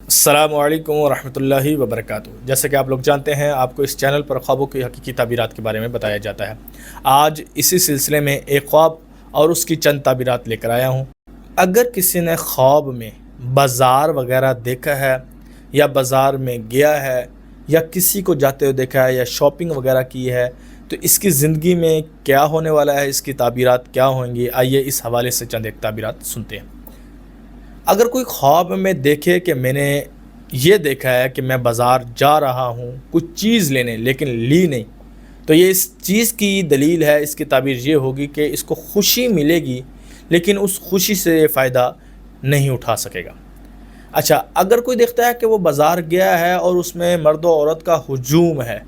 السلام علیکم ورحمۃ اللہ وبرکاتہ۔ جیسے کہ آپ لوگ جانتے ہیں، آپ کو اس چینل پر خوابوں کی حقیقی تعبیرات کے بارے میں بتایا جاتا ہے۔ آج اسی سلسلے میں ایک خواب اور اس کی چند تعبیرات لے کر آیا ہوں۔ اگر کسی نے خواب میں بازار وغیرہ دیکھا ہے یا بازار میں گیا ہے یا کسی کو جاتے ہوئے دیکھا ہے یا شاپنگ وغیرہ کی ہے تو اس کی زندگی میں کیا ہونے والا ہے، اس کی تعبیرات کیا ہوں گی، آئیے اس حوالے سے چند ایک تعبیرات سنتے ہیں۔ اگر کوئی خواب میں دیکھے کہ میں نے یہ دیکھا ہے کہ میں بازار جا رہا ہوں کچھ چیز لینے لیکن لی نہیں، تو یہ اس چیز کی دلیل ہے، اس کی تعبیر یہ ہوگی کہ اس کو خوشی ملے گی لیکن اس خوشی سے فائدہ نہیں اٹھا سکے گا۔ اچھا، اگر کوئی دیکھتا ہے کہ وہ بازار گیا ہے اور اس میں مرد و عورت کا ہجوم ہے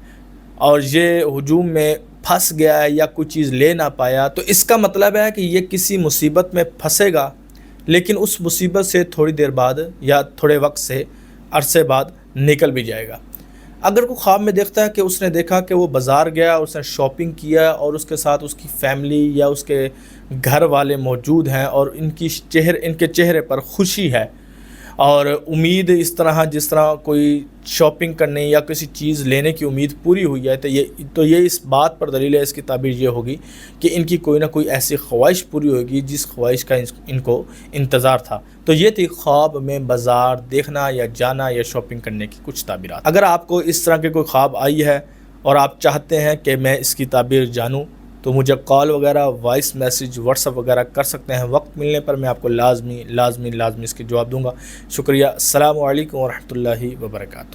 اور یہ ہجوم میں پھنس گیا ہے یا کوئی چیز لے نہ پایا، تو اس کا مطلب ہے کہ یہ کسی مصیبت میں پھنسے گا لیکن اس مصیبت سے تھوڑی دیر بعد یا تھوڑے وقت سے عرصے بعد نکل بھی جائے گا۔ اگر کوئی خواب میں دیکھتا ہے کہ اس نے دیکھا کہ وہ بازار گیا، اس نے شاپنگ کیا اور اس کے ساتھ اس کی فیملی یا اس کے گھر والے موجود ہیں اور ان کے چہرے پر خوشی ہے اور امید اس طرح جس طرح کوئی شاپنگ کرنے یا کسی چیز لینے کی امید پوری ہوئی ہے، تو یہ اس بات پر دلیل ہے، اس کی تعبیر یہ ہوگی کہ ان کی کوئی نہ کوئی ایسی خواہش پوری ہوگی جس خواہش کا ان کو انتظار تھا۔ تو یہ تھی خواب میں بازار دیکھنا یا جانا یا شاپنگ کرنے کی کچھ تعبیرات۔ اگر آپ کو اس طرح کے کوئی خواب آئی ہے اور آپ چاہتے ہیں کہ میں اس کی تعبیر جانوں تو مجھے کال وغیرہ، وائس میسج، واٹس ایپ وغیرہ کر سکتے ہیں۔ وقت ملنے پر میں آپ کو لازمی اس کے جواب دوں گا۔ شکریہ۔ السلام علیکم ورحمۃ اللہ وبرکاتہ۔